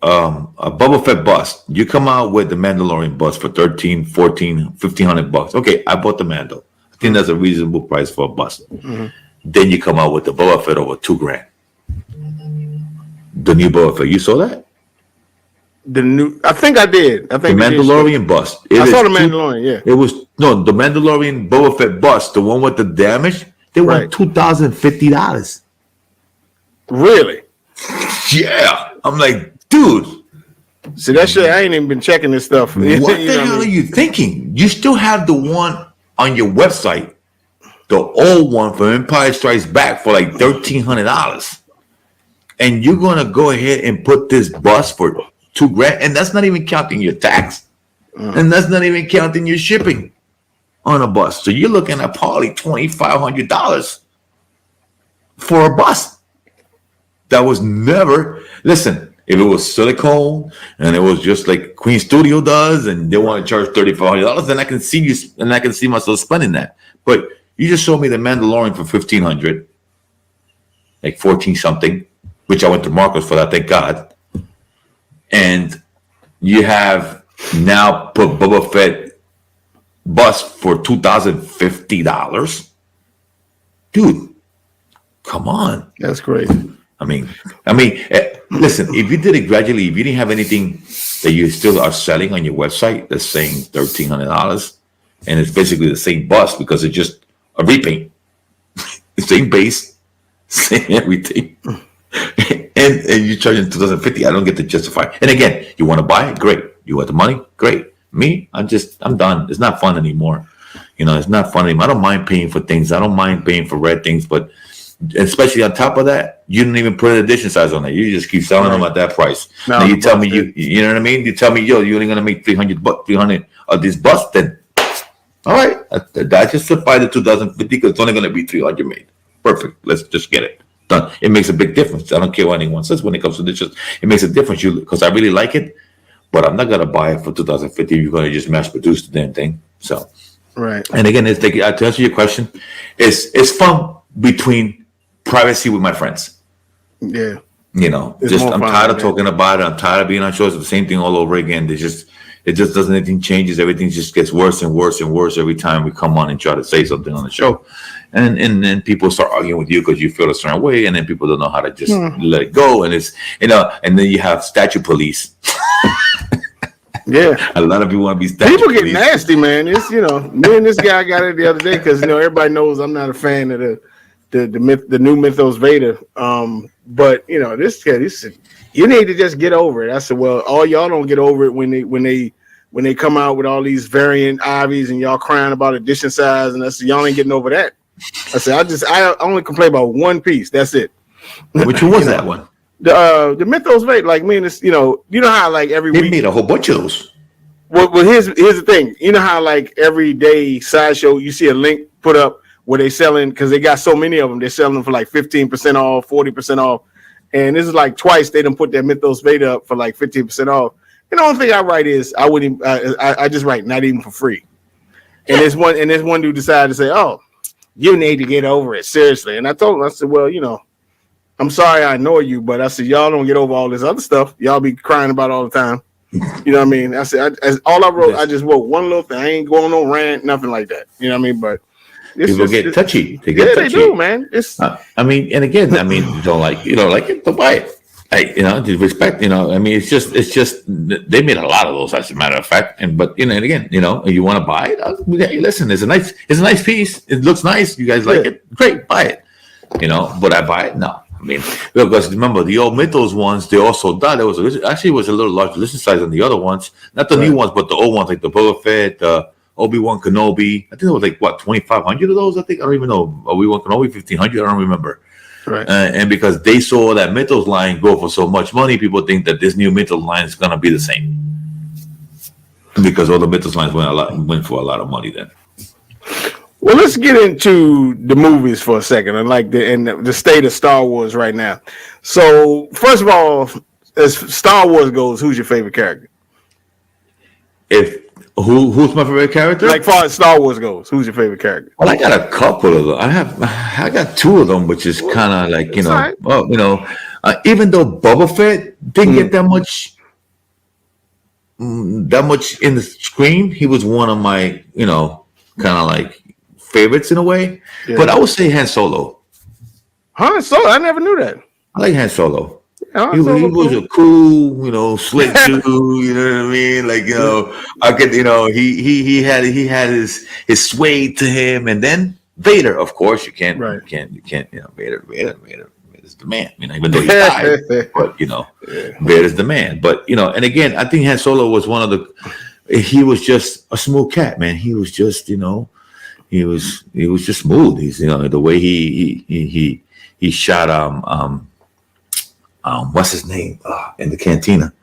Boba Fett bust. You come out with the Mandalorian bust for $1,300, $1,400, $1,500. Okay, I bought the Mando. I think that's a reasonable price for a bust. Mm-hmm. Then you come out with the Boba Fett over $2,000. The new Boba Fett. You saw that? I think I did. I think the Mandalorian bust. I saw the Mandalorian. Yeah, it was the Mandalorian Boba Fett bust, the one with the damage. They went $2,050. Really? Yeah, I'm like, dude. See that shit? I ain't even been checking this stuff. What the hell are you thinking? You still have the one on your website, the old one from Empire Strikes Back for like $1,300, and you're gonna go ahead and put this bust for $2,000, and that's not even counting your tax, and that's not even counting your shipping on a bus. So you're looking at probably $2,500 for a bus that was never. Listen, if it was silicone and it was just like Queen Studio does, and they want to charge $3,500, then I can see you, and I can see myself spending that. But you just showed me the Mandalorian for $1,500, like 14 something, which I went to Marcos for that. Thank God. And you have now put Boba Fett bust for $2,050. Dude, come on. That's crazy. I mean, listen, if you did it gradually, if you didn't have anything that you still are selling on your website that's saying $1,300, and it's basically the same bust because it's just a repaint, the same base, same everything. And you're charging $2,050. I don't get to justify. And again, you want to buy it? Great. You want the money? Great. Me, I'm done. It's not fun anymore. You know, it's not fun anymore. I don't mind paying for things. I don't mind paying for red things, but especially on top of that, you didn't even put an edition size on it. You just keep selling them at that price. Now you tell me you know what I mean? You tell me, yo, you're only gonna make 300 of this bust, then all right. I just buy the 2050 because it's only gonna be 300 made. Perfect. Let's just get it done. It makes a big difference. I don't care what anyone says when it comes to this. It makes a difference because I really like it, but I'm not gonna buy it for 2050. You're gonna just mass produce the damn thing. So right. And again, to answer your question, it's fun between privacy with my friends. Yeah. You know, I'm tired of talking about it. I'm tired of being on shows. It's the same thing all over again. It just doesn't, anything changes. Everything just gets worse and worse and worse every time we come on and try to say something on the show. And then people start arguing with you because you feel a certain way, and then people don't know how to just let it go. And it's, you know, and then you have statue police. Yeah, a lot of people want to be statue people police. get nasty, man. It's, you know, me and this guy got it the other day because, you know, everybody knows I'm not a fan of the new Mythos Vader. But you know, this guy, you need to just get over it. I said, well, all y'all don't get over it when they come out with all these variant Ivies and y'all crying about edition size, and I said, y'all ain't getting over that. I said, I only complain about one piece. That's it. Which one was that one? The Mythos Vader, like me and this, you know how like every week made a whole bunch of those. Well, here's the thing. You know how like every day Sideshow you see a link put up where they selling, because they got so many of them, they're selling them for like 15% off, 40% off, and this is like twice they done put that Mythos Vader up for like 15% off. And the only thing I write is I just write not even for free. And this one dude decided to say, "Oh, you need to get over it, seriously." And I told him, I said, "Well, you know, I'm sorry I annoy you, but I said, y'all don't get over all this other stuff y'all be crying about all the time." You know what I mean? I said, all I wrote, I just wrote one little thing. I ain't going no rant, nothing like that. You know what I mean? But people get touchy. They get touchy. They do, man. I mean, and again, I mean, you don't like it, don't buy it. You know, respect. You know, I mean, it's just they made a lot of those, as a matter of fact. But you know, and again, you know, if you want to buy it, hey, listen, it's a nice piece. It looks nice. You guys like it? Great, buy it. You know, would I buy it? No. I mean, because remember the old Mythos ones, they also died. There was a little larger listen size than the other ones, not the new ones, but the old ones like the Boba Fett, Obi-Wan Kenobi. I think it was like what 2,500 of those. I don't even know. Obi-Wan Kenobi 1,500. I don't remember. Right. And because they saw that Mythos line go for so much money, people think that this new Mythos line is gonna be the same. Because all the Mythos lines went for a lot of money then. Well, let's get into the movies for a second, and like the state of Star Wars right now. So, first of all, as Star Wars goes, who's your favorite character? Who's my favorite character? Like, far as Star Wars goes, who's your favorite character? Well, I got a couple of them. I got two of them, which is kind of like well, you know, even though Boba Fett didn't get that much in the screen, he was one of my, you know, kind of like favorites in a way, but I would say Han Solo. Han Solo, I never knew that. I like Han Solo. Yeah, he was a cool, you know, slick dude. You know what I mean? Like, you know, I could, you know, he had his sway to him, and then Vader, of course, you can't, you know, Vader's the man. You know, even though he died, but you know, Vader's the man. But you know, and again, I think Han Solo was one of the. He was just a smooth cat, man. He was just, you know. He was just smooth. He's, you know, the way he shot what's his name in the cantina?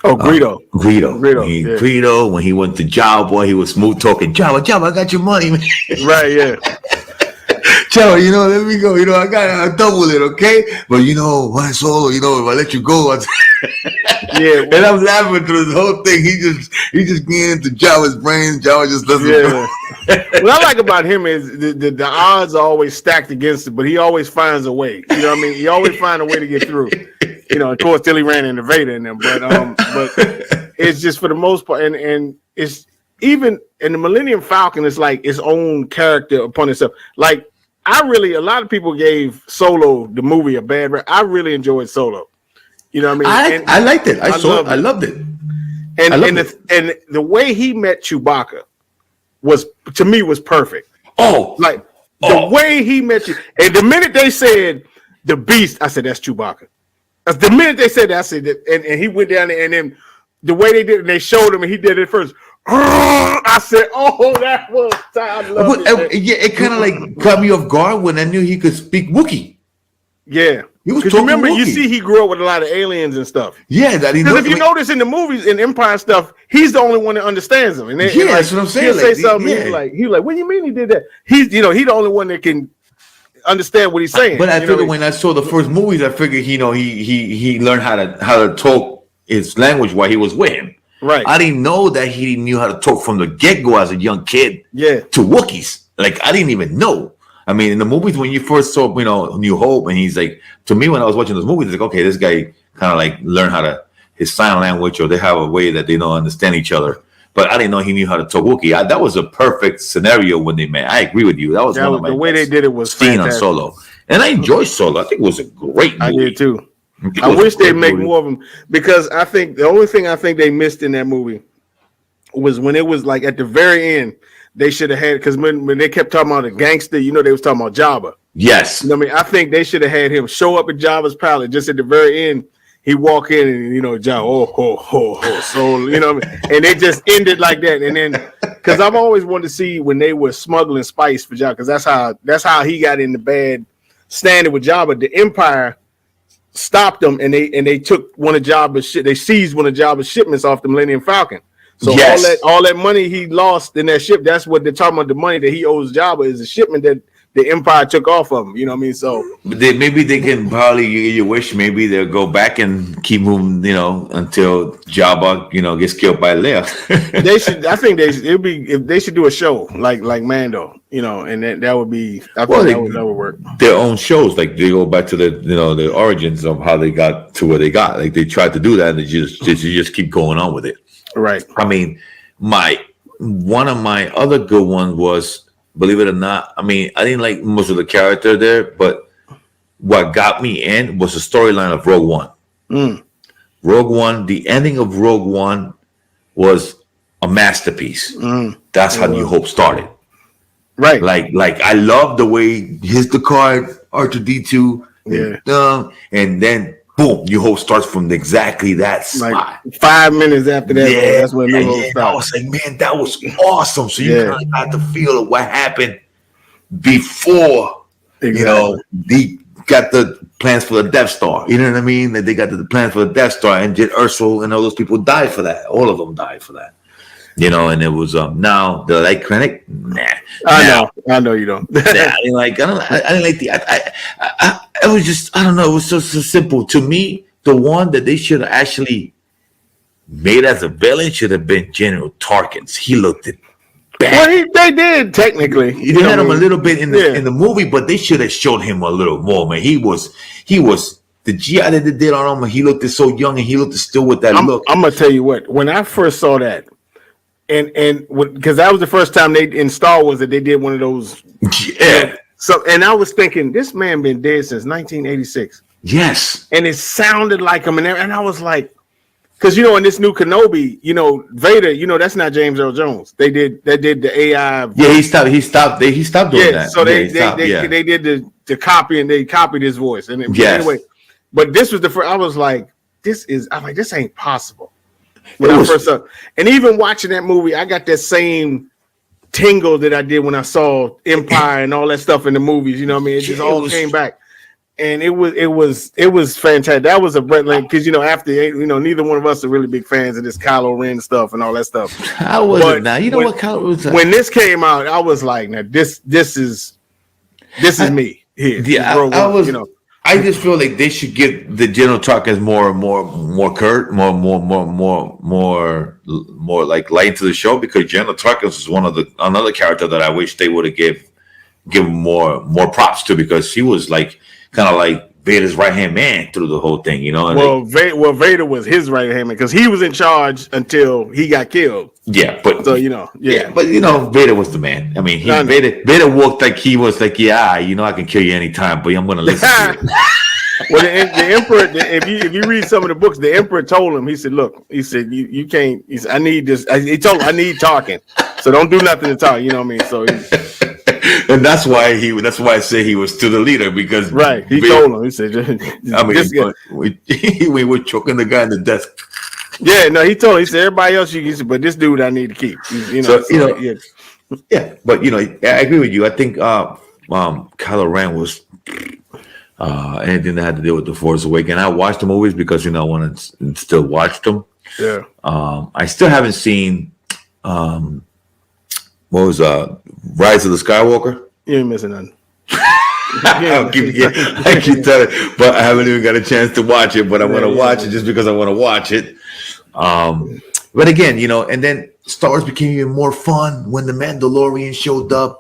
Oh, Greedo. Greedo. When he went to Jabba, boy, he was smooth talking. Jabba, I got your money, man. Right, yeah. Jabba, you know, let me go. You know, I double it, okay? But you know, Han Solo, you know, if I let you go, yeah. And I'm laughing through the whole thing. He just getting into Jabba's brains. Jabba just doesn't. Yeah. What I like about him is the odds are always stacked against it, but he always finds a way. You know what I mean? He always finds a way to get through. You know, of course, till he ran into Vader in them. But it's just for the most part, and it's even in the Millennium Falcon, it's like its own character upon itself. Like a lot of people gave Solo the movie a bad rap. I really enjoyed Solo. You know what I mean? I liked it. I loved it. And the way he met Chewbacca was perfect. The way he met you. And the minute they said the Beast, I said that's Chewbacca. The minute they said that, I said that, and he went down there, and then the way they did it, and they showed him, and he did it first. I said, "Oh, that was I love it." Yeah, it kind of like caught me off guard when I knew he could speak Wookiee. Yeah, he was. Because remember, Wookiee. You see, he grew up with a lot of aliens and stuff. Yeah, that he. Because if you notice in the movies in Empire stuff, he's the only one that understands them. And then, yeah, that's what I'm saying. He'll say something. Yeah. He's like, "What do you mean he did that?" He's the only one that can understand what he's saying. But I figured when I saw the first movies, I figured he learned how to talk his language while he was with him. Right. I didn't know that he knew how to talk from the get-go as a young kid. Yeah. To Wookiees. Like, I didn't even know. I mean, in the movies when you first saw, New Hope, and he's like, to me when I was watching those movies, it's like, okay, this guy kind of like learned how to his sign language, or they have a way that they don't understand each other. But I didn't know he knew how to talk Wookiee. That was a perfect scenario when they met. I agree with you. That was one of my the way they did it was fantastic. On Solo, and I enjoyed Solo. I think it was a great movie. I did too. I wish they'd make more of them, because I think the only thing I think they missed in that movie was when it was like at the very end, they should have had, because when they kept talking about a gangster, they was talking about Jabba. Yes. I think they should have had him show up at Jabba's palace just at the very end. He walk in and Jabba, so and they just ended like that. And then because I've always wanted to see when they were smuggling spice for Jabba, because that's how he got in the bad standing with Jabba. The Empire stopped them, and they took one of Jabba's they seized one of Jabba's shipments off the Millennium Falcon. So all that money he lost in that ship, that's what they're talking about. The money that he owes Jabba is a shipment that the Empire took off of him. You know what I mean? So maybe they can probably, you wish maybe they'll go back and keep moving, until Jabba, gets killed by Leia. They should. I think if they should do a show like Mando, and that would be. I think that would work. Their own shows, like they go back to the origins of how they got to where they got. Like they tried to do that, and they just keep going on with it. Right. I mean, one of my other good ones was, believe it or not, I mean, I didn't like most of the character there, but what got me in was the storyline of Rogue One. Rogue One, the ending of Rogue One was a masterpiece. That's how New Hope started. Right. Like I love the way here's the card, R2D2. Yeah. And then boom, New Hope starts from exactly that spot. Like 5 minutes after that, that's when New Hope starts. I was like, man, that was awesome. So you kind of got the feel of what happened before, they got the plans for the Death Star. You know what I mean? That they got the plans for the Death Star, and Jit Erso and all those people died for that. All of them died for that. And it was now the light clinic. Nah, I know you don't. I didn't like the. It was just, I don't know. It was so simple to me. The one that they should have actually made as a villain should have been General Tarkins. He looked it bad. Well, they did technically. They had him a little bit in the movie, but they should have showed him a little more. Man, he was the GI that they did on him. He looked so young, and he looked still with that look. I'm gonna tell you what. When I first saw that. And because that was the first time they in Star Wars that they did one of those. Yeah. So and I was thinking, this man been dead since 1986. Yes. And it sounded like him, and I was like, because in this new Kenobi, Vader, that's not James Earl Jones. They did the AI. Yeah, he stopped doing that. So they did the copy, and they copied his voice. And anyway, but this was the first. I was like, this ain't possible. When I first saw, and even watching that movie, I got that same tingle that I did when I saw Empire and all that stuff in the movies. You know what I mean? It just all came back, and it was fantastic. That was a breath, because after neither one of us are really big fans of this Kylo Ren stuff and all that stuff. I wasn't. Now what Kylo was. When this came out, I was like, now this is me here. Yeah, I was. I just feel like they should give the General Tarkins more curt, more like light to the show, because General Tarkins is another character that I wish they would have give more props to, because he was like kind of like Vader's right hand man through the whole thing, Vader was his right hand man, because he was in charge until he got killed. Yeah, but so but Vader was the man. I mean, Vader walked like he was like, I can kill you anytime, but I'm gonna listen to you. Well, the Emperor, if you read some of the books, the Emperor told him, he said, look, you can't. He said, I need this. He told him, I need talking, so don't do nothing to talk. You know what I mean? So. And that's why I say he was still the leader, because he told him. He said, we were choking the guy in the desk. Yeah, no, he told. He said everybody else you can, but this dude I need to keep. Yeah. Yeah, but I agree with you. I think Kylo Ren was anything that had to do with the Force Awakens. I watched the movies because I want to still watch them. Yeah. I still haven't seen what was Rise of the Skywalker. You ain't missing nothing. I keep telling, but I haven't even got a chance to watch it. But I want to watch it just because I want to watch it. But again, and then Star Wars became even more fun when the Mandalorian showed up.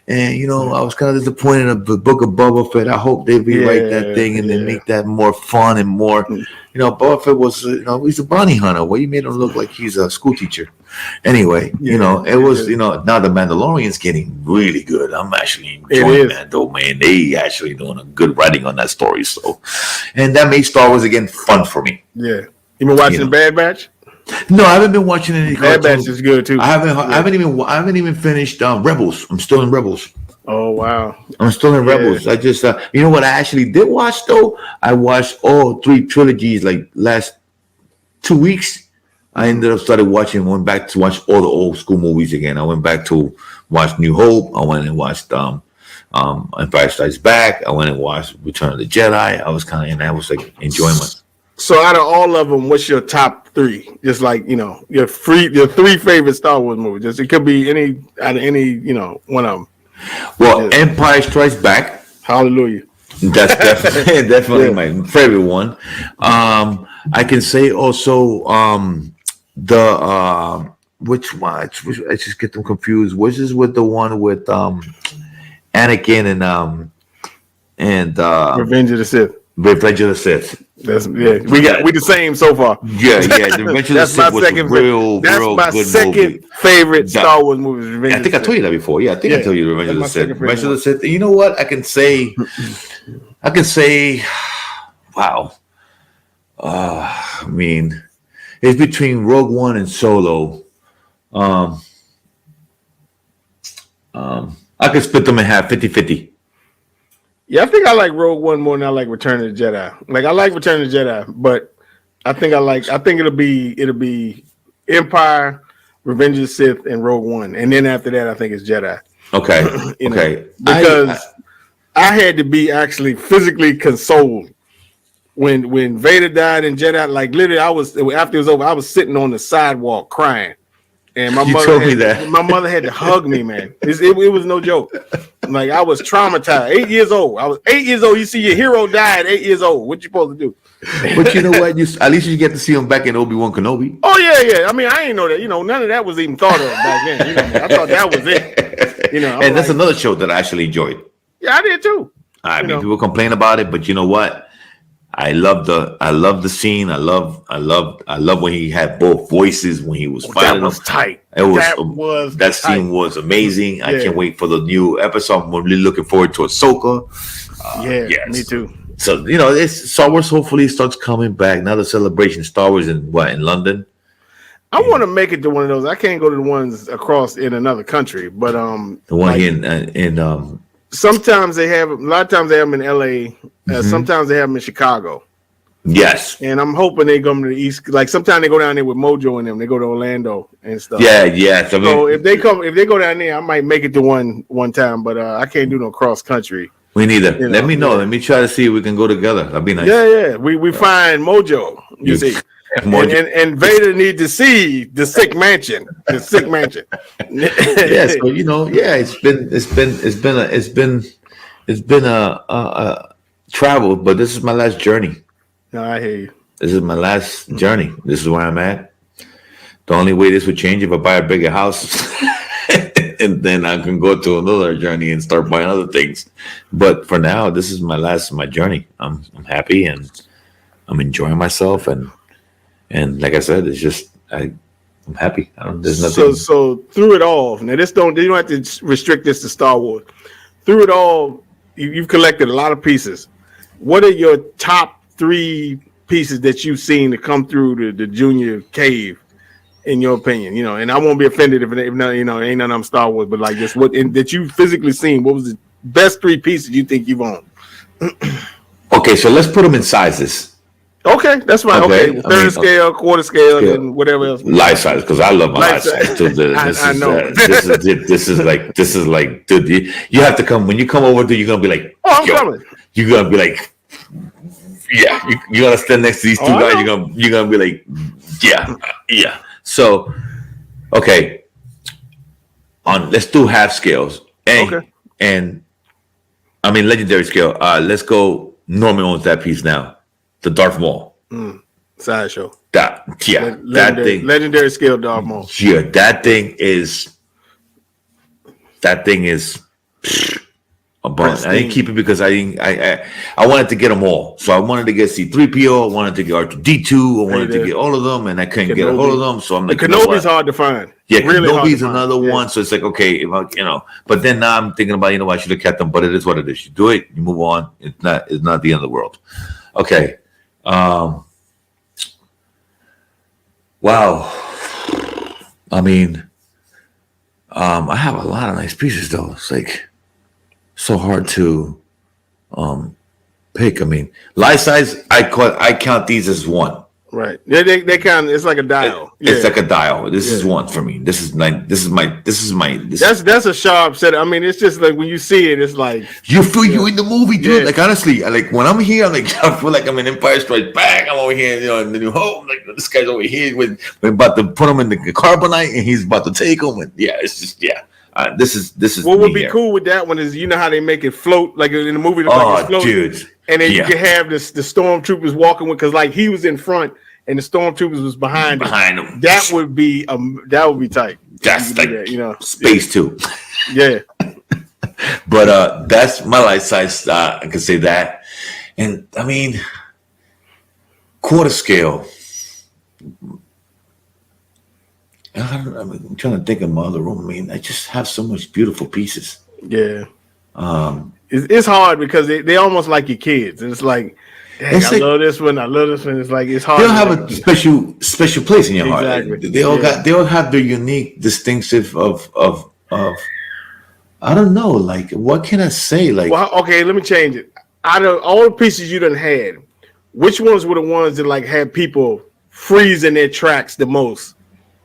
And I was kind of disappointed in the Book of Boba Fett. I hope they rewrite that thing and then make that more fun and more. Boba Fett was, he's a bounty hunter. Well, you made him look like he's a school teacher. Anyway, it was, now the Mandalorian's getting really good. I'm actually enjoying Mando, man. They actually doing a good writing on that story. So, and that made Star Wars again fun for me. Yeah, you been watching Bad Batch? No, I haven't been watching any. Bad Batch is good too. I haven't even finished Rebels. I'm still in Rebels. Oh wow! I'm still in Rebels. I just what I actually did watch though. I watched all 3 trilogies like last 2 weeks. I ended up went back to watch all the old school movies again. I went back to watch New Hope. I went and watched Empire Strikes Back. I went and watched Return of the Jedi. I was like enjoying my. So out of all of them, what's your top 3? Just like your 3 favorite Star Wars movies. Just it could be any one of them. Well, Empire Strikes Back. Hallelujah. That's definitely my favorite one. I can say also the which one? I just get them confused. Which is with the one with Anakin and Revenge of the Sith. Revenge of the Sith. We the same so far. Yeah. The Revenge of the Sith was a real good second favorite Star Wars movie. I think I told you that before. Yeah, I think I told you Revenge of the Sith. Revenge of the Sith. You know what? I can say, wow. I mean, it's between Rogue One and Solo. I could split them in half, 50-50. Yeah, I think I like Rogue One more than I like Return of the Jedi. Like I like Return of the Jedi, but I think it'll be Empire, Revenge of the Sith, and Rogue One, and then after that, I think it's Jedi. Okay, okay. Because I had to be actually physically consoled when Vader died in Jedi. Like literally, after it was over, I was sitting on the sidewalk crying. And my mother had to hug me, man. It was no joke. Like I was traumatized. 8 years old. I was 8 years old. You see your hero die at 8 years old. What you supposed to do? But you know what? At least you get to see him back in Obi-Wan Kenobi. Oh yeah. I mean, I didn't know that. None of that was even thought of back then. I thought that was it. And that's another show that I actually enjoyed. Yeah, I did too. I mean, people complain about it, but you know what? I love the scene. I love when he had both voices when he was fighting. That was tight. That scene was amazing. I can't wait for the new episode. I'm really looking forward to Ahsoka. Yes. Me too. So it's Star Wars. Hopefully, starts coming back. Now the celebration Star Wars in London. I want to make it to one of those. I can't go to the ones across in another country, but the one here in sometimes they have. A lot of times they have them in LA. Sometimes they have them in Chicago. Yes. And I'm hoping they come to the East. Like sometimes they go down there with Mojo and them. They go to Orlando and stuff. Yeah. So if they go down there, I might make it to one time. But I can't do no cross country. Me neither. Let me know. Let me try to see if we can go together. That'd be nice. Yeah. We find Mojo. You see. And Vader need to see the sick mansion. The sick mansion. Yeah. So it's been a travel, but this is my last journey. No, I hear you. This is my last journey. This is where I'm at. The only way this would change if I buy a bigger house, and then I can go to another journey and start buying other things. But for now, this is my journey. I'm happy and I'm enjoying myself, and like I said, it's just I'm happy. There's nothing. So through it all, now you don't have to restrict this to Star Wars. Through it all, you've collected a lot of pieces. What are your top 3 pieces that you've seen to come through the Junior Cave, in your opinion? And I won't be offended if ain't none of them Star Wars, but like just that you physically seen. What was the best 3 pieces you think you've owned? Okay, so let's put them in sizes. Okay, that's fine. Okay, third scale, quarter scale, and whatever else. Life size, because I love my life size too. I know. This is like, dude, you have to come when you come over. Dude, you're gonna be like, oh, I'm coming. You're gonna be like, yeah, you're gonna stand next to these two guys. You're gonna be like, yeah. So, okay, let's do half scales. And I mean legendary scale. Let's go. Norman owns that piece now. The Darth Maul. Sideshow. That thing. Legendary scale Darth Maul. Yeah, that thing is a bunch. I didn't keep it because I wanted to get them all. So I wanted to get C-3PO, I wanted to get R2-D2, I wanted to get all of them, and I couldn't get a hold of them. So I'm like, Kenobi's hard to find. Yeah, really Kenobi's another one. So it's like, okay, if I, but then now I'm thinking about, I should have kept them, but it is what it is. You do it, you move on. It's not the end of the world. Okay. Wow. I mean, I have a lot of nice pieces though. It's like so hard to pick. I mean, life size, I count these as one. Right. Yeah, they count. It's like a dial. It's like a dial. This is one for me. This is my. That's a sharp set. I mean, it's just like when you see it, it's like you feel you in the movie, dude. Like honestly, like when I'm here, I feel like I'm in Empire Strikes Back. I'm over here, in the New Hope. Like this guy's over here we're about to put him in the carbonite, and he's about to take him. And it's just this is. What would be cool with that one is how they make it float like in the movie. Dude. And then you can have the stormtroopers walking with, because like he was in front and the stormtroopers was behind him. That would be tight. That's like space too. Yeah. But that's my life size. I can say that. And I mean, quarter scale. I'm trying to think of my other room. I mean, I just have so much beautiful pieces. Yeah. It's hard because they almost like your kids. It's like, I love this one. It's like it's hard. They'll have a special place in your heart. Exactly. They all have their unique, distinctive of I don't know. Like, what can I say? Like, well, okay, let me change it. Out of all the pieces you done had, which ones were the ones that like had people freeze in their tracks the most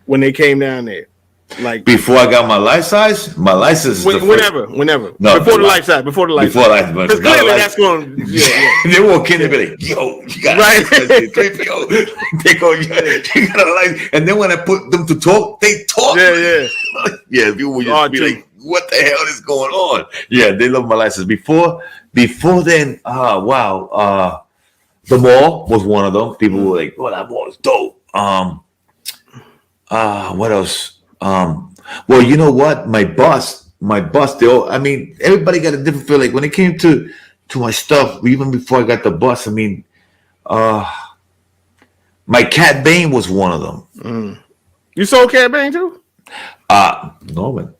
when they came down there? Like before I got my life size is whenever. No, before the life size. Because clearly that's going. They walk in and be like, "Yo, you got they go, you got a life." And then when I put them to talk, they talk. Yeah. People would just be like, "What the hell is going on?" Yeah, they love my license. Before then, wow. The mall was one of them. People were like, "Oh, that mall is dope." What else? Well, you know what? My bus, everybody got a different feel. Like when it came to my stuff, even before I got the bus, my Cat Bane was one of them. You sold Cat Bane too? Norman.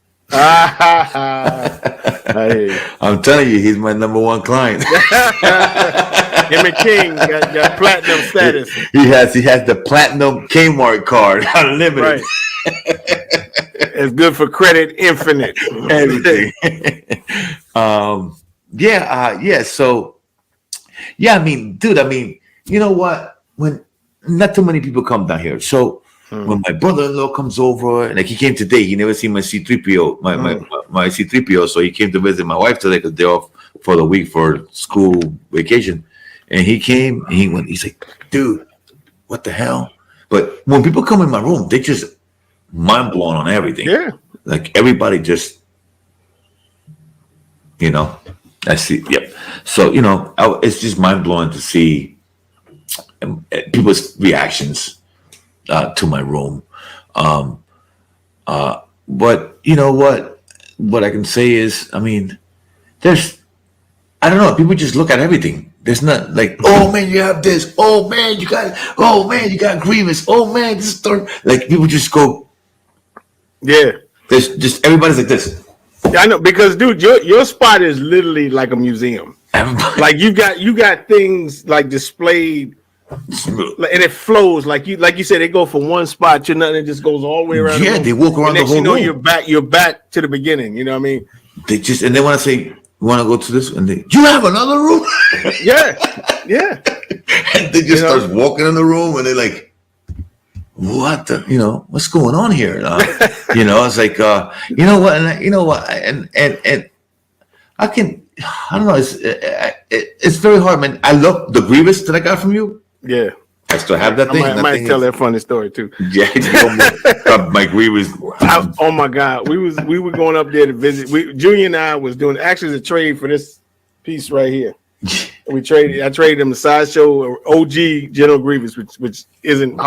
I'm telling you, he's my number one client. Him and King got platinum status. He has the platinum Kmart card, unlimited. Right. It's good for credit, infinite, everything. So, I mean, dude, you know what? When not too many people come down here, so when my brother-in-law comes over, like he came today, he never seen my C-3PO, my C-3PO, so he came to visit my wife today because they're off for the week for school vacation, and he came and he's like, dude, what the hell? But when people come in my room, they just mind blown on everything. Yeah. Like everybody just, I see. Yep. So, it's just mind blowing to see people's reactions to my room. But you know what I can say is, I don't know. People just look at everything. There's not like, oh man, you have this. Oh man, you got Grievous. Oh man, this is Thor. Like people just go. Yeah. There's just everybody's like this. Yeah, I know, because dude, your spot is literally like a museum. Like you got things like displayed, and it flows like you said. They go from one spot to another, it just goes all the way around. Yeah, they walk around the whole room. You're back to the beginning. You know what I mean? They just, and they want to say, you want to go to this, and you have another room. Yeah. like they just starts walking in the room and they're like, what the, what's going on here? It's like, you know what? And I don't know. It's very hard, man. I love the Grievous that I got from you. Yeah. I still have that thing. I might tell that funny story too. Yeah, my Grievous. Oh my God, we were going up there to visit. Junior and I was doing actually a trade for this piece right here. I traded him the Sideshow OG General Grievous, which isn't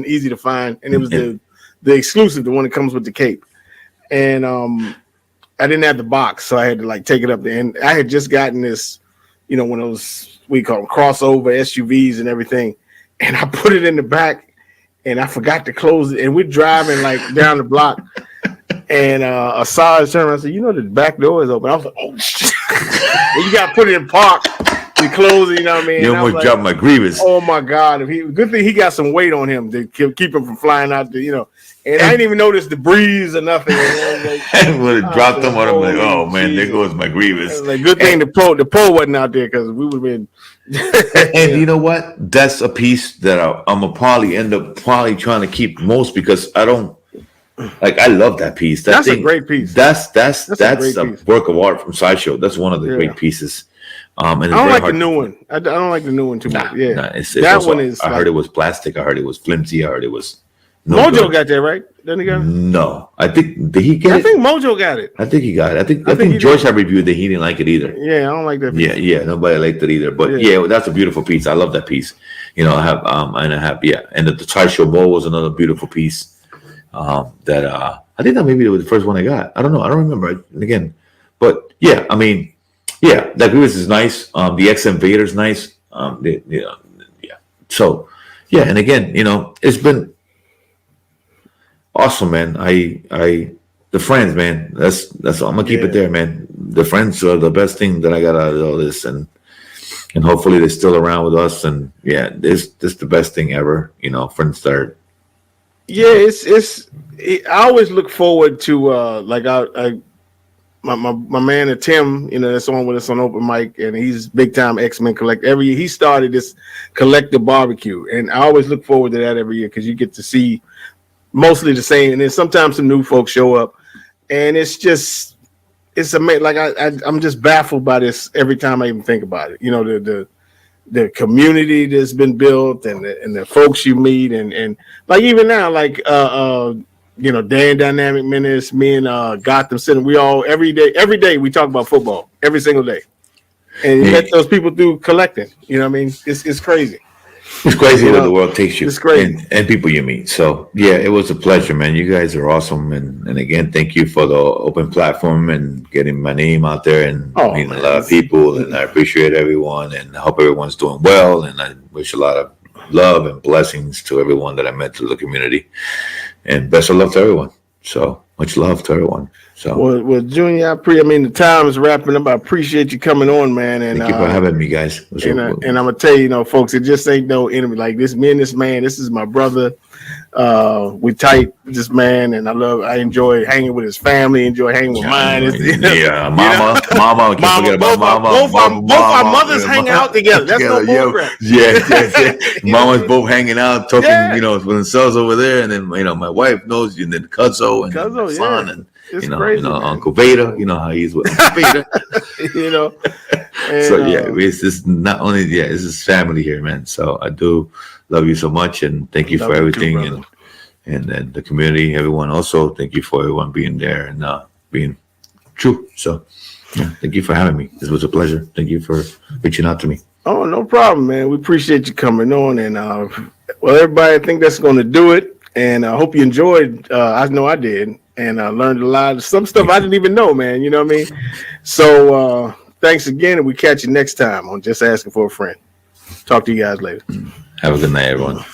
easy to find, and it was the exclusive, the one that comes with the cape. And I didn't have the box, so I had to take it up there. And I had just gotten this, one of those we call them crossover SUVs and everything. And I put it in the back, and I forgot to close it. And we're driving down the block, and Asad turned around and said, "The back door is open." I was like, "Oh shit!" You got to put it in park to close it. You know what I mean? You almost dropped my Grievous. Oh my God! Good thing he got some weight on him to keep him from flying out. And I didn't even notice the breeze or nothing. And would have dropped them on him like, "Oh man, there goes my Grievous." Good thing the pole wasn't out there because we would have been. And you know what? That's a piece that I'm gonna probably end up trying to keep most because I don't I love that piece. That's a great piece. That's a work of art from Sideshow. That's one of the great pieces. And I don't like the new one. I don't like the new one too much. Yeah, it's that also, one is. I heard it was plastic. I heard it was flimsy. I heard it was. Mojo got that right. Didn't he got it? No, I think did he get it? I think Mojo got it. I think he got it. I think George had reviewed that he didn't like it either. Yeah, I don't like that piece. Yeah, nobody liked it either. But that's a beautiful piece. I love that piece. I have and the Sideshow bowl was another beautiful piece. That I think that maybe it was the first one I got. I don't know. I don't remember again. But that Grievous is nice. The X Invader is nice. So and again, it's been awesome, man. The friends, man. That's all. I'm gonna keep it there, man. The friends are the best thing that I got out of all this, and hopefully they're still around with us. And this the best thing ever. Friends start. Yeah, I always look forward to my man Tim, that's on with us on open mic, and he's big time X-Men collector. Every year he started this collector barbecue, and I always look forward to that every year because you get to see mostly the same, and then sometimes some new folks show up, and it's amazing. I'm just baffled by this every time I even think about it. The community that's been built, and the folks you meet, and even now, Dan Dynamic Menace, me and Gotham City, we all every day we talk about football every single day, and you met those people through collecting. You know what I mean? It's crazy. It's crazy where the world takes you. It's crazy. And people you meet. So it was a pleasure, man. You guys are awesome. And again, thank you for the open platform and getting my name out there and meeting a lot of people. And I appreciate everyone, and I hope everyone's doing well. And I wish a lot of love and blessings to everyone that I met through the community. And best of luck to everyone. So much love to everyone. So well, Junior, the time is wrapping up. I appreciate you coming on, man. And thank you for having me, guys. And I'm gonna tell you, folks, it just ain't no enemy like this. Me and this man, this is my brother. We tight, this man, and I enjoy hanging with his family. Enjoy hanging with mine. Mama. Can't forget about Mama. Both our mothers hang out together. That's no bullcrap. Yeah. Mama's both hanging out, talking. With themselves over there, and then my wife knows, and then Cuzzo and son, and it's crazy, Uncle Vader. How he's with Uncle Vader. And, it's just not only this is family here, man. So I do love you so much, and thank you for everything, too, and the community, everyone. Also, thank you for everyone being there and being true. So, thank you for having me. This was a pleasure. Thank you for reaching out to me. Oh, no problem, man. We appreciate you coming on, and everybody, I think that's going to do it. And I hope you enjoyed. I know I did, and I learned a lot of some stuff I didn't even know, man. You know what I mean? So, thanks again, and we catch you next time on Just Asking for a Friend. Talk to you guys later. Have a good night, everyone.